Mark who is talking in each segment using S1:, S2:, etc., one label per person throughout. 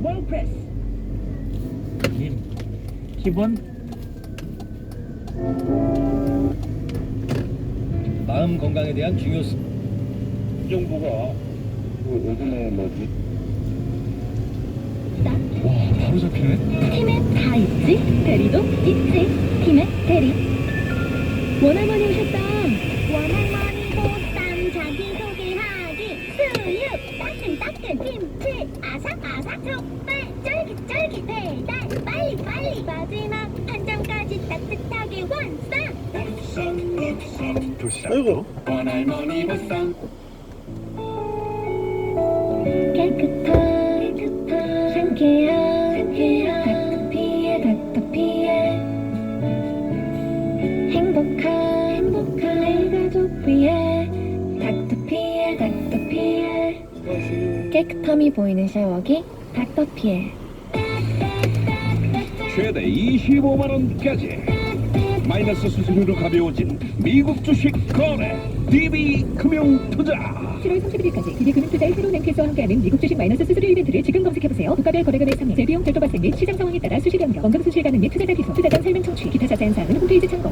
S1: 월프레스 기본
S2: 마음 건강에 대한 중요성.
S3: 정부가 요즘에 뭐지?
S2: 와, 바로 잡히네.
S4: 팀에 다 있지? 대리도 있지? 팀에 대리. 원할머니 오셨다. 원할머니 보쌈 자기소개하기 수육 따끈따끈 김치 아삭아삭 족발 쫄깃쫄깃 배달 빨리빨리 마지막 한 잔까지 따뜻하게 완성.
S3: 아이고.
S2: 원할머니 보쌈.
S4: 깨끗한 상쾌한 닥터피에 행복한 가족 위에 닥터피에 깨끗함이 보이는 샤워기 닥터피에.
S3: 최대 25만원까지 마이너스 수수료로 가벼워진 미국 주식 거래 DB금융투자.
S5: 7월 31일까지 DB금융투자의 새로운 랭크에서 함께하는 미국 주식 마이너스 수수료 이벤트를 지금 검색해보세요. 국가별 거래금의 상위, 재비용 별도 발생 및 시장 상황에 따라 수시 변경, 원금 수실 가능 및 투자자 비속, 투자자 설명 청취, 기타 자세한 사항은 홈페이지 참고.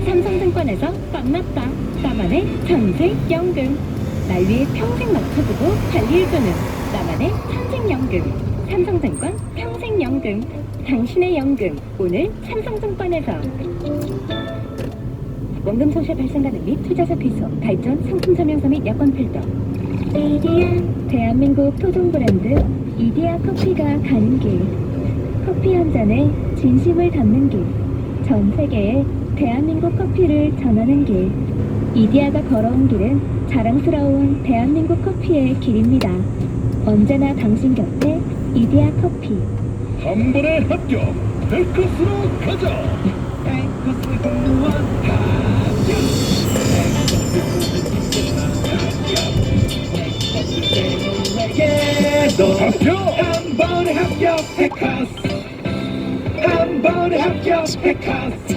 S5: 삼성증권에서 꽉났다 나만의 천생연금. 날 위해 평생 맞춰주고 관리해주는 나만의 천생연금. 삼성증권 평생연금. 당신의 연금 오늘 삼성증권에서. 원금 소실 발생 가능 및 투자자 비속, 발전 상품 설명서 및 여권 필터. 이디야 대한민국 토종 브랜드 이디야 커피가 가는 길. 커피 한 잔에 진심을 담는 길. 전 세계에 대한민국 커피를 전하는 길. 이디야가 걸어온 길은 자랑스러운 대한민국 커피의 길입니다. 언제나 당신 곁에 이디야 커피.
S3: 한 번에 합격. 벨코스로 가자. 벨코스 공무원 합격. 합격. 한 번에 합격. 벨코스. 한 번에 합격. 벨코스.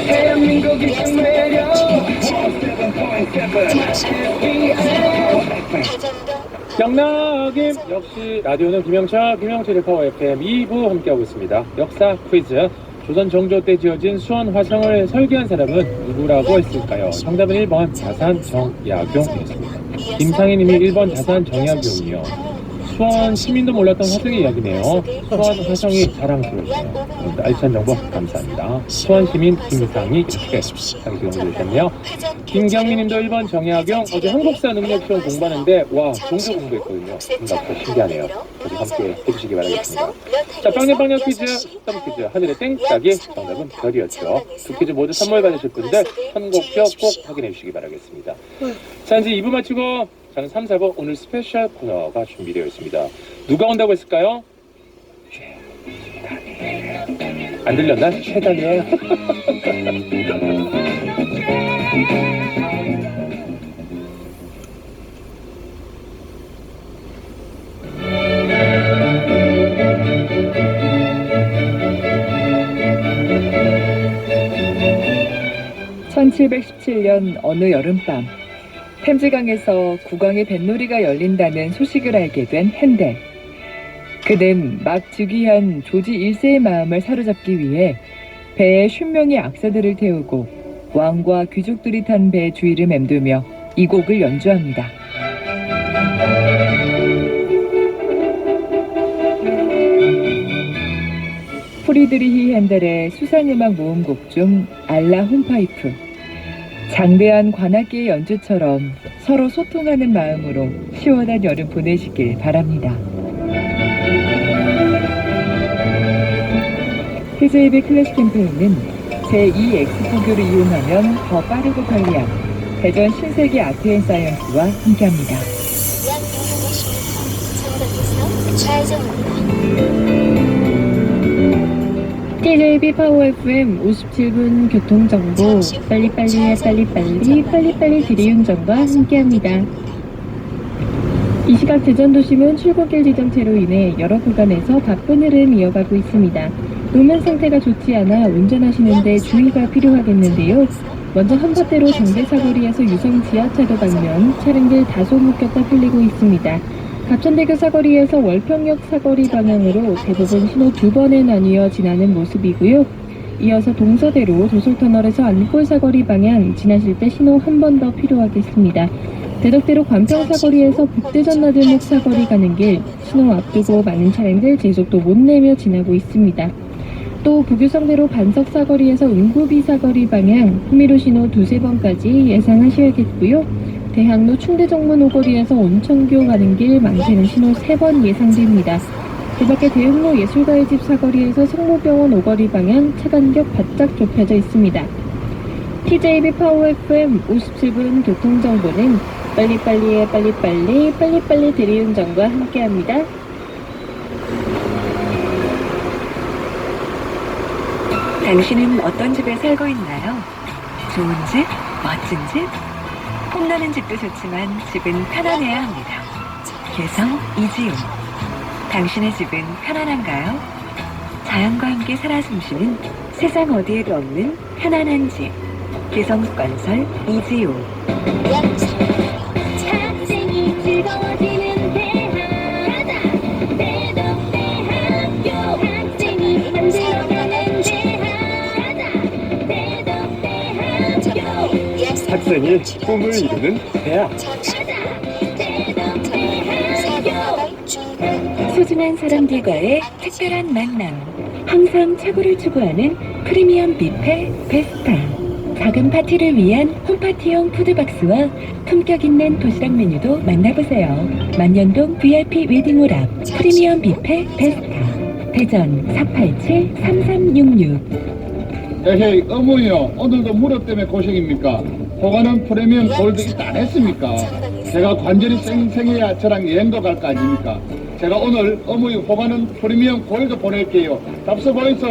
S3: 대한민국의 매력. 7.7.
S1: 경락임. 역시 라디오는 김영철의 파워 FM 2부 함께하고 있습니다. 역사 퀴즈. 조선 정조 때 지어진 수원 화성을 설계한 사람은 누구라고 했을까요? 정답은 1번 자산 정약용이었습니다. 김상희님이 1번 자산 정약용이요. 수원 시민도 몰랐던 화성의 이야기네요. 수원 화성이 자랑스러우네요. 알찬 정보 감사합니다. 수원 시민 김상희 이렇게 상기 공부해주셨네요. 김경민님도 1번 정약용. 어제 한국사 능력 시험 공부하는데 와 종교 공부했거든요. 생각보다 신기하네요. 저도 함께 해주시기 바라겠습니다. 자, 빵냥빵냥 퀴즈, 스톰 퀴즈, 하늘의 땡따기. 정답은 별이었죠. 두 퀴즈 모두 선물 받으실 분들 선곡표 꼭 확인해 주시기 바라겠습니다. 자, 이제 2부 마치고 저는 3, 4부 오늘 스페셜 코너가 준비되어 있습니다. 누가 온다고 했을까요? 안 들렸나? 최단이에요.
S6: (1717년) 어느 여름밤, 템즈강에서 국왕의 뱃놀이가 열린다는 소식을 알게 된 핸델. 그는 막 즉위한 조지 1세의 마음을 사로잡기 위해 배에 50명의 악사들을 태우고 왕과 귀족들이 탄 배 주위를 맴돌며 이 곡을 연주합니다. 프리드리히 핸델의 수상음악 모음곡 중 알라 홈파이프. 장대한 관악기의 연주처럼 서로 소통하는 마음으로 시원한 여름 보내시길 바랍니다. TJB 클래식 캠페인은 제2 엑스포교를 이용하면 더 빠르고 편리한 대전 신세계 아트앤사이언스와 함께합니다.
S5: TJB 파워 FM 57분 교통정보 빨리빨리 대리운전과 함께합니다. 이 시각 대전도심은 출근길 지정체로 인해 여러 구간에서 바쁜 흐름 이어가고 있습니다.路面상태가 좋지 않아 운전하시는데 주의가 필요하겠는데요. 먼저 한밭대로 정대 사거리에서 유성 지하차도 방면 차량들 다소 묶였다 풀리고 있습니다. 갑천대교 사거리에서 월평역 사거리 방향으로 대부분 신호 2번에 나뉘어 지나는 모습이고요. 이어서 동서대로 도솔터널에서 안골 사거리 방향 지나실 때 신호 한 번 더 필요하겠습니다. 대덕대로 관평 사거리에서 북대전 나들목 사거리 가는 길 신호 앞두고 많은 차량들 제속도 못 내며 지나고 있습니다. 또 부교성대로 반석 사거리에서 은구비 사거리 방향 후미로 신호 2-3번까지 예상하셔야겠고요. 대학로 충대정문 오거리에서 온천교 가는 길 많게는 신호 3번 예상됩니다. 그 밖에 대흥로 예술가의 집 사거리에서 성모병원 오거리 방향 차 간격 바짝 좁혀져 있습니다. TJB 파워 FM 57분 교통정보는 빨리빨리의 빨리빨리 대리운전과 함께합니다.
S6: 당신은 어떤 집에 살고 있나요? 좋은 집? 멋진 집? 폼나는 집도 좋지만 집은 편안해야 합니다. 개성 이지움. 당신의 집은 편안한가요? 자연과 함께 살아 숨쉬는 세상 어디에도 없는 편안한 집. 개성건설 이지움.
S4: 학생이 즐거워지는 대학 가자 대덕대학교 학생이 만들어가는 대학 가자 대덕대학교
S3: 학생이 꿈을 이루는 대학.
S6: 소중한 사람들과의 특별한 만남. 항상 최고를 추구하는 프리미엄 뷔페 베스타. 작은 파티를 위한 홈파티용 푸드박스와 품격 있는 도시락 메뉴도 만나보세요. 만년동 VIP 웨딩홀 앞 프리미엄 뷔페 베스타. 대전 487-3366.
S3: 에헤이 어머니요, 오늘도 무릎 때문에 고생입니까? 호가는 프리미엄 골드 있다 안 했습니까? 제가 관절이 쌩쌩해야 저랑 여행도 갈 거 아닙니까? 제가 오늘 어머니 호가는 프리미엄 골드 보낼게요. 잡숴 보이소.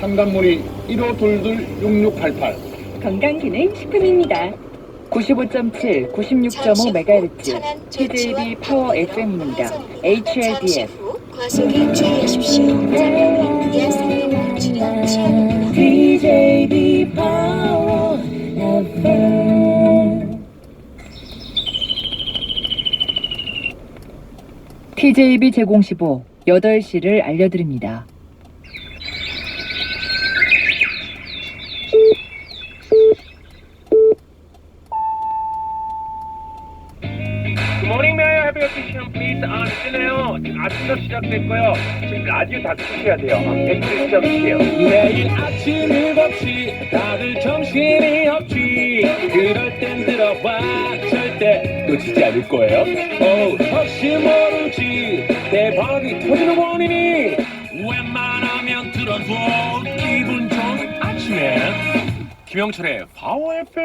S3: 상담 문의 1522-6688.
S5: 건강기능식품입니다.
S6: 95.7, 96.5MHz TJB 파워 FM입니다. HRDF.
S7: 과속에 주의하십시오.
S6: TJB 파워 FM. TJB 제공시보 8시를 알려드립니다.
S1: 모닝 메어 해피 어티션 플리즈 안쓰네요. 지금 아침도 시작됐고요. 지금 라디오 다 끄셔야 돼요. 댓글 시작할게요. 매일 아침 7시 다들 정신이 없지. 그럴 땐 들어봐. 절대 놓치지 않을 거예요. 혹시 모르지. 대박이 터지는 원인이 웬만하면 들어줘. 기분 좋은 아침에 김영철의 파워 FM.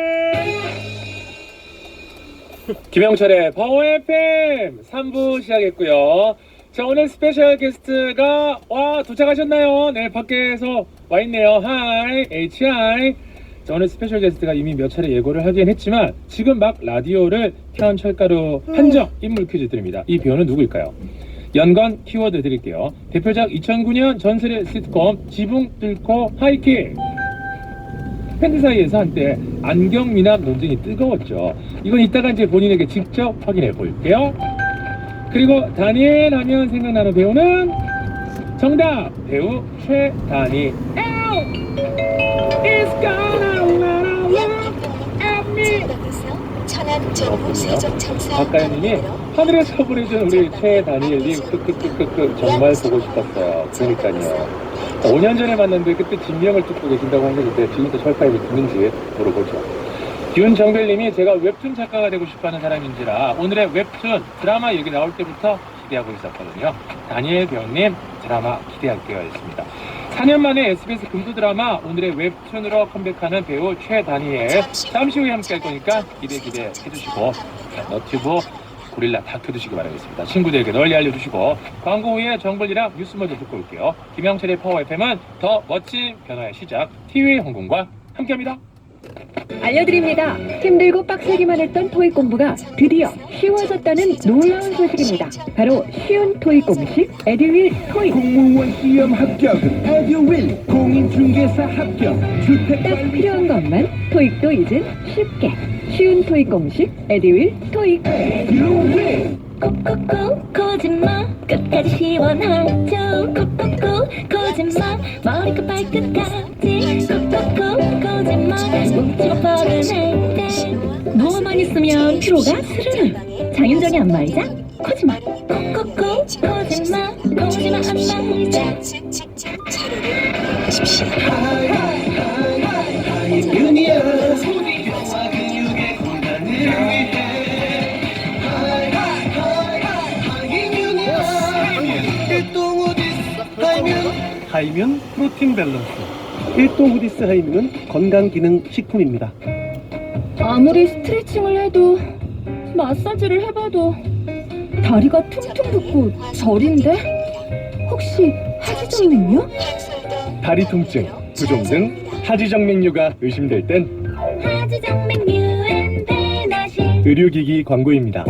S1: 김영철의 파워 FM 3부 시작했고요. 자, 오늘 스페셜 게스트가 도착하셨나요? 네, 밖에서 와 있네요. 하이, HI. 자, 오늘 스페셜 게스트가 이미 몇 차례 예고를 하긴 했지만 지금 막 라디오를 켠 철가루 한정 인물 퀴즈 드립니다. 이 배우는 누구일까요? 연관 키워드 드릴게요. 대표작 2009년 전설의 시트콤 지붕 뚫고 하이킥. 팬들 사이에서 한때 안경 미남 논쟁이 뜨거웠죠. 이건 이따가 이제 본인에게 직접 확인해 볼게요. 그리고 다니엘 하면 생각나는 배우는 정답! 배우 최다니. It's gonna wanna look at me.
S7: 천안 정부 세종 참사
S1: 박가연님이 하늘에서 보내준 우리 최다니엘님 크크크크크 정말 보고 싶었어요. 그러니까요. 5년 전에 만났는데 그때 진명을 듣고 계신다고 하는데 그때 지금도 철파입을 듣는지 물어보죠. 윤정별님이 제가 웹툰 작가가 되고 싶어하는 사람인지라 오늘의 웹툰 드라마 얘기 나올 때부터 기대하고 있었거든요. 다니엘 배우님 드라마 기대할게요 했습니다. 4년 만에 SBS 금도 드라마 오늘의 웹툰으로 컴백하는 배우 최다니엘 잠시 후에 함께 할 거니까 기대 해주시고 너튜브 고릴라 다 켜두시기 바라겠습니다. 친구들에게 널리 알려주시고 광고 후에 정글이랑 뉴스 먼저 듣고 올게요. 김영철의 파워 FM은 더 멋진 변화의 시작 TV 홍콩과 함께합니다.
S5: 알려드립니다. 힘들고 빡세기만 했던 토익 공부가 드디어 쉬워졌다는 놀라운 소식입니다. 바로 쉬운 토익 공식 에듀윌 토익.
S2: 공무원 시험 합격, 에듀윌 공인중개사 합격,
S5: 딱 필요한 것만 토익도 이젠 쉽게. 쉬운 토익 공식 에듀윌 토익.
S4: 콕콕콕 거짓말 끝까지 시원하죠. 콕콕콕 거짓말 머리끝 발끝까지 콕콕콕 거짓말 뭉치고 뻗어낼 때 누워만 있으면 피로가 스르르. 장윤정의 안마의자 거짓말. 콕콕콕 거짓말 거짓말 안마의자.
S7: 차로를 하십시오.
S8: 하이면 프로틴 밸런스. 1동 후디스 하이면은 건강기능식품입니다.
S5: 아무리 스트레칭을 해도 마사지를 해봐도 다리가 퉁퉁 붓고 저린데? 혹시 하지정맥류?
S8: 다리 통증, 부종 등 하지정맥류가 의심될 땐
S4: 하지정맥류엔 배나시
S8: 의료기기 광고입니다.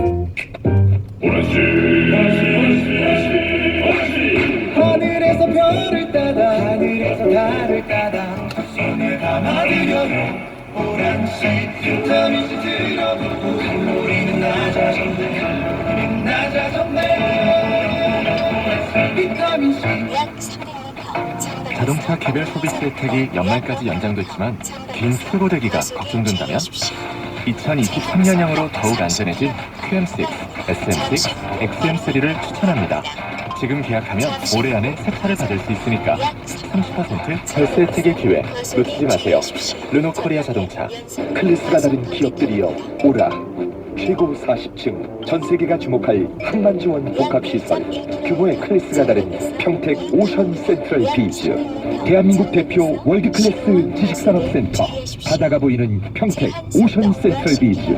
S2: 하늘에서 별을 따다 하늘에서 달을 따다 손을 감아드려요 보란색 비타민C 들어보고 우리는 낮아졌네 우리는 낮아졌네 비타민C
S7: 약 300m
S9: 자동차 개별 서비스 혜택이 연말까지 연장됐지만 긴 출고대기가 걱정된다면 2023년형으로 더욱 안전해진 QM6, SM6, XM3를 추천합니다. 지금 계약하면 올해 안에 새 차를 받을 수 있으니까 30% 절세 혜택의 기회 놓치지 마세요. 르노 코리아 자동차. 클래스가 다른 기업들이여 오라. 최고 40층 전세계가 주목할 항만 지원 복합시설. 규모의 클래스가 다른 평택 오션 센트럴 비즈. 대한민국 대표 월드클래스 지식산업센터. 바다가 보이는 평택 오션 센트럴 비즈.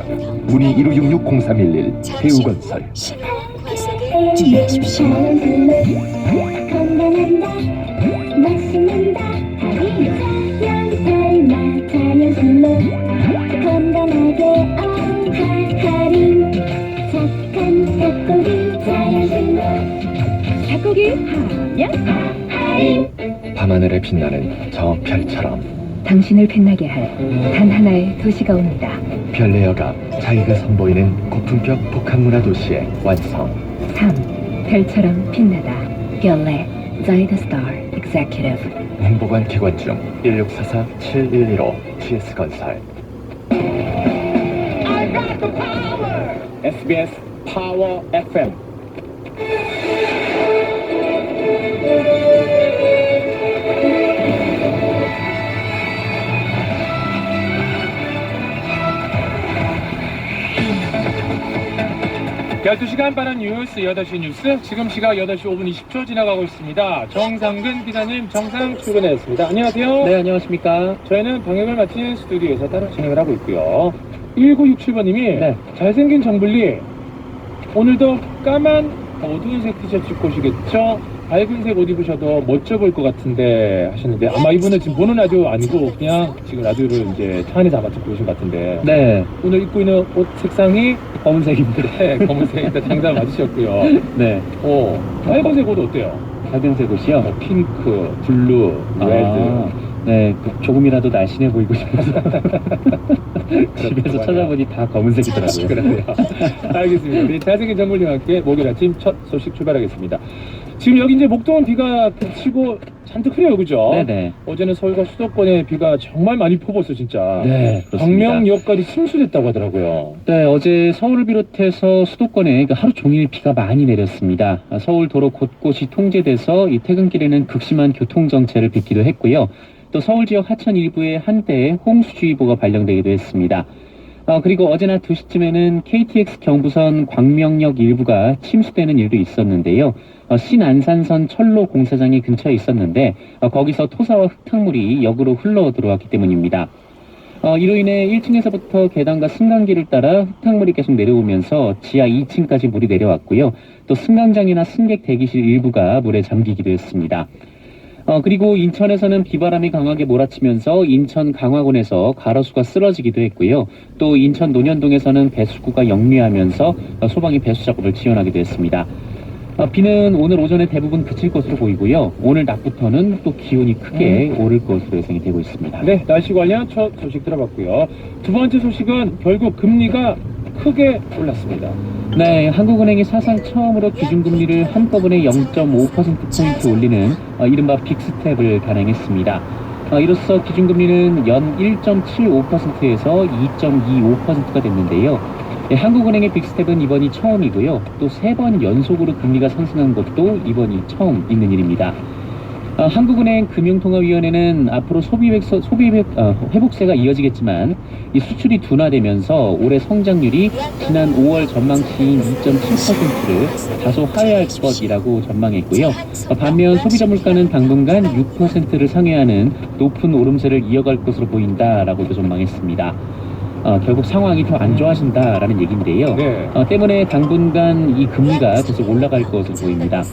S9: 문의 1566-0311 대우건설.
S4: 건강한다 맛있는다 연달마 자연스러 건강하게 할인 착한 닭고기 자연스러
S5: 닭고기 하면
S4: 할인
S9: 밤하늘에 빛나는 저 별처럼
S5: 당신을 빛나게 할 단 하나의 도시가 옵니다.
S9: 별내여가 자기가 선보이는 고품격 복합문화 도시의 완성.
S5: 3. 별처럼 빛나다. 별내 자이더 스타 executive.
S9: 홍보관 기관 중 1644-7115 GS건설.
S1: SBS 파워 FM. 열두 시간 빠른 뉴스 8시 뉴스 지금 시각 8시 5분 20초 지나가고 있습니다. 정상근 기자님 정상 출근했습니다. 안녕하세요.
S8: 네, 안녕하십니까.
S1: 저희는 방역을 마친 스튜디오에서 따로 진행을 하고 있고요. 1967번님이
S8: 네.
S1: 잘생긴 정블리 오늘도 까만 어두운 색 티셔츠 입고 오시겠죠? 밝은 색 옷 입으셔도 멋져 보일 것 같은데 하셨는데 아마 이분은 지금 보는 라디오 아니고 그냥 지금 라디오를 이제 차 안에서 아마 듣고 오신 것 같은데
S8: 네,
S1: 오늘 입고 있는 옷 색상이
S8: 검은색입니다.
S1: 네, 검은색 일단 장담 맞으셨고요.
S8: 네,
S1: 빨간색 옷 어때요?
S8: 밝은색 옷이요.
S1: 핑크, 블루, 레드.
S8: 네, 조금이라도 날씬해 보이고 싶어서 집에서 찾아보니 다 검은색이더라고요.
S1: 그래요. 알겠습니다. 우리 잘생긴 정글님과 함께 목요일 아침 첫 소식 출발하겠습니다. 지금 여기 이제 목동은 비가 그치고 잔뜩 흐려요, 그죠?
S8: 네네.
S1: 어제는 서울과 수도권에 비가 정말 많이 퍼부었어, 진짜.
S8: 네, 그렇습니다.
S1: 광명역까지 침수됐다고 하더라고요.
S8: 네, 어제 서울을 비롯해서 수도권에 하루 종일 비가 많이 내렸습니다. 서울 도로 곳곳이 통제돼서 이 퇴근길에는 극심한 교통정체를 빚기도 했고요. 또 서울 지역 하천 일부에 한때 홍수주의보가 발령되기도 했습니다. 그리고 어제나 2시쯤에는 KTX 경부선 광명역 일부가 침수되는 일도 있었는데요. 신안산선 철로 공사장이 근처에 있었는데 거기서 토사와 흙탕물이 역으로 흘러 들어왔기 때문입니다. 이로 인해 1층에서부터 계단과 승강기를 따라 흙탕물이 계속 내려오면서 지하 2층까지 물이 내려왔고요. 또 승강장이나 승객 대기실 일부가 물에 잠기기도 했습니다. 그리고 인천에서는 비바람이 강하게 몰아치면서 인천 강화군에서 가로수가 쓰러지기도 했고요. 또 인천 논현동에서는 배수구가 역류하면서 소방이 배수 작업을 지연하기도 했습니다. 비는 오늘 오전에 대부분 그칠 것으로 보이고요. 오늘 낮부터는 또 기온이 크게 오를 것으로 예상이 되고 있습니다.
S1: 네, 날씨 관련 첫 소식 들어봤고요. 두 번째 소식은 결국 금리가 크게 올랐습니다.
S8: 네, 한국은행이 사상 처음으로 기준금리를 한꺼번에 0.5%포인트 올리는 이른바 빅스텝을 단행했습니다. 이로써 기준금리는 연 1.75%에서 2.25%가 됐는데요. 한국은행의 빅스텝은 이번이 처음이고요. 또 3번 연속으로 금리가 상승한 것도 이번이 처음 있는 일입니다. 한국은행 금융통화위원회는 앞으로 회복세가 이어지겠지만 이 수출이 둔화되면서 올해 성장률이 지난 5월 전망치인 2.7%를 다소 하회할 것이라고 전망했고요. 반면 소비자 물가는 당분간 6%를 상회하는 높은 오름세를 이어갈 것으로 보인다라고도 전망했습니다. 결국 상황이 더 안 좋아진다라는 얘기인데요.
S1: 네.
S8: 때문에 당분간 이 금리가 계속 올라갈 것으로 보입니다.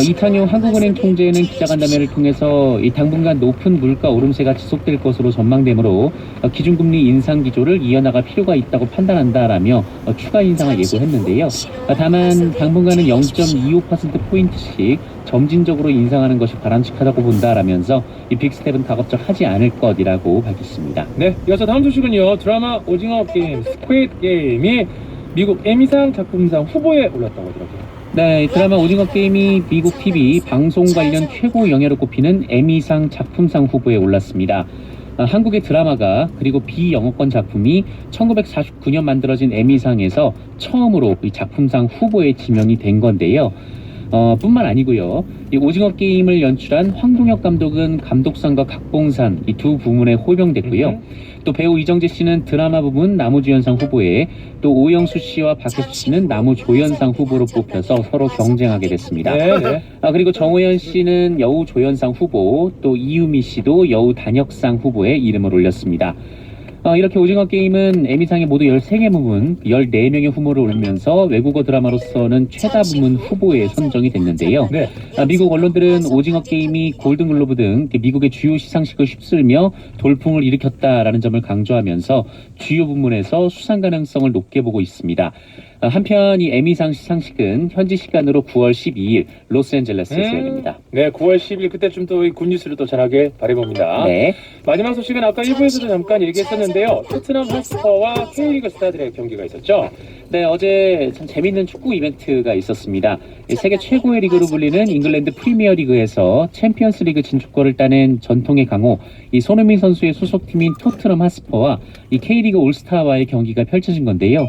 S8: 이탄용 한국은행 총재는 기자간담회를 통해서 이 당분간 높은 물가 오름세가 지속될 것으로 전망되므로 기준금리 인상 기조를 이어나갈 필요가 있다고 판단한다라며 추가 인상을 예고했는데요. 다만 당분간은 0.25%포인트씩 점진적으로 인상하는 것이 바람직하다고 본다라면서 이 빅스텝은 가급적 하지 않을 것이라고 밝혔습니다.
S1: 네, 이어서 다음 소식은요. 드라마 오징어 게임 스퀴드 게임이 미국 에미상 작품상 후보에 올랐다고 하더라고요.
S8: 네, 드라마 오징어 게임이 미국 TV 방송 관련 최고 영예로 꼽히는 에미상 작품상 후보에 올랐습니다. 한국의 드라마가 그리고 비영어권 작품이 1949년 만들어진 에미상에서 처음으로 이 작품상 후보에 지명이 된 건데요. 뿐만 아니고요. 이 오징어 게임을 연출한 황동혁 감독은 감독상과 각본상 이 두 부문에 호명됐고요. 또 배우 이정재 씨는 드라마 부문 나무주연상 후보에 또 오영수 씨와 박혜수 씨는 나무조연상 후보로 뽑혀서 서로 경쟁하게 됐습니다.
S1: 네.
S8: 그리고 정호연 씨는 여우조연상 후보, 또 이유미 씨도 여우단역상 후보에 이름을 올렸습니다. 이렇게 오징어 게임은 에미상에 모두 13개 부문, 14명의 후보를 올리면서 외국어 드라마로서는 최다 부문 후보에 선정이 됐는데요.
S1: 네.
S8: 미국 언론들은 오징어 게임이 골든글로브 등 미국의 주요 시상식을 휩쓸며 돌풍을 일으켰다라는 점을 강조하면서 주요 부문에서 수상 가능성을 높게 보고 있습니다. 한편 이 에미상 시상식은 현지 시간으로 9월 12일 로스앤젤레스에서 열립니다.
S1: 네, 9월 10일 그때쯤 또 이 굿뉴스를 또 전하게 바라봅니다.
S8: 네.
S1: 마지막 소식은 아까 1부에서도 잠깐 얘기했었는데요. 토트넘 핫스퍼와 K리그 스타들의 경기가 있었죠.
S8: 네, 어제 참 재밌는 축구 이벤트가 있었습니다. 세계 최고의 리그로 불리는 잉글랜드 프리미어 리그에서 챔피언스 리그 진출권을 따낸 전통의 강호 이 손흥민 선수의 소속팀인 토트넘 핫스퍼와 이 K리그 올스타와의 경기가 펼쳐진 건데요.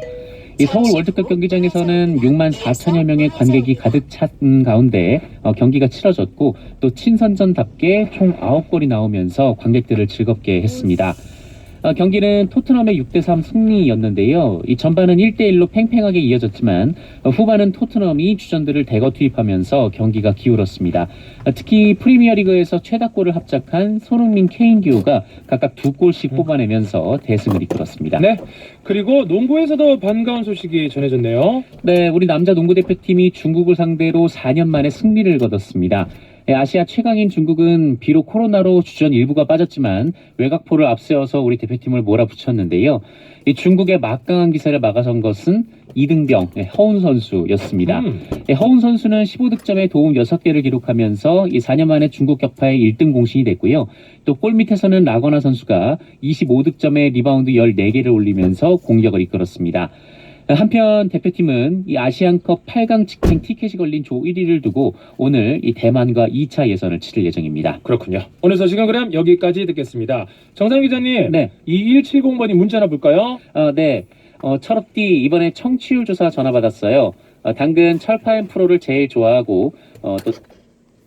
S8: 이 서울 월드컵 경기장에서는 6만 4천여 명의 관객이 가득 찬 가운데 경기가 치러졌고 또 친선전답게 총 9골이 나오면서 관객들을 즐겁게 했습니다. 경기는 토트넘의 6대3 승리였는데요. 이 전반은 1대1로 팽팽하게 이어졌지만 후반은 토트넘이 주전들을 대거 투입하면서 경기가 기울었습니다. 특히 프리미어리그에서 최다골을 합작한 손흥민, 케인 듀오가 각각 2골씩 뽑아내면서 대승을 이끌었습니다.
S1: 네. 그리고 농구에서도 반가운 소식이 전해졌네요.
S8: 네, 우리 남자 농구 대표팀이 중국을 상대로 4년 만에 승리를 거뒀습니다. 아시아 최강인 중국은 비록 코로나로 주전 일부가 빠졌지만 외곽포를 앞세워서 우리 대표팀을 몰아붙였는데요. 이 중국의 막강한 기세를 막아선 것은 이등병 허운 선수였습니다. 허운 선수는 15득점에 도움 6개를 기록하면서 이 4년 만에 중국 격파의 1등 공신이 됐고요. 또 골 밑에서는 라거나 선수가 25득점에 리바운드 14개를 올리면서 공격을 이끌었습니다. 한편 대표팀은 이 아시안컵 8강 직행 티켓이 걸린 조 1위를 두고 오늘 이 대만과 2차 예선을 치를 예정입니다.
S1: 그렇군요. 오늘 소식은 그럼 여기까지 듣겠습니다. 정상 기자님,
S8: 네.
S1: 2170번이 문자 하나 볼까요?
S8: 네. 철업디 이번에 청취율 조사 전화 받았어요. 당근 철파엠 프로를 제일 좋아하고 또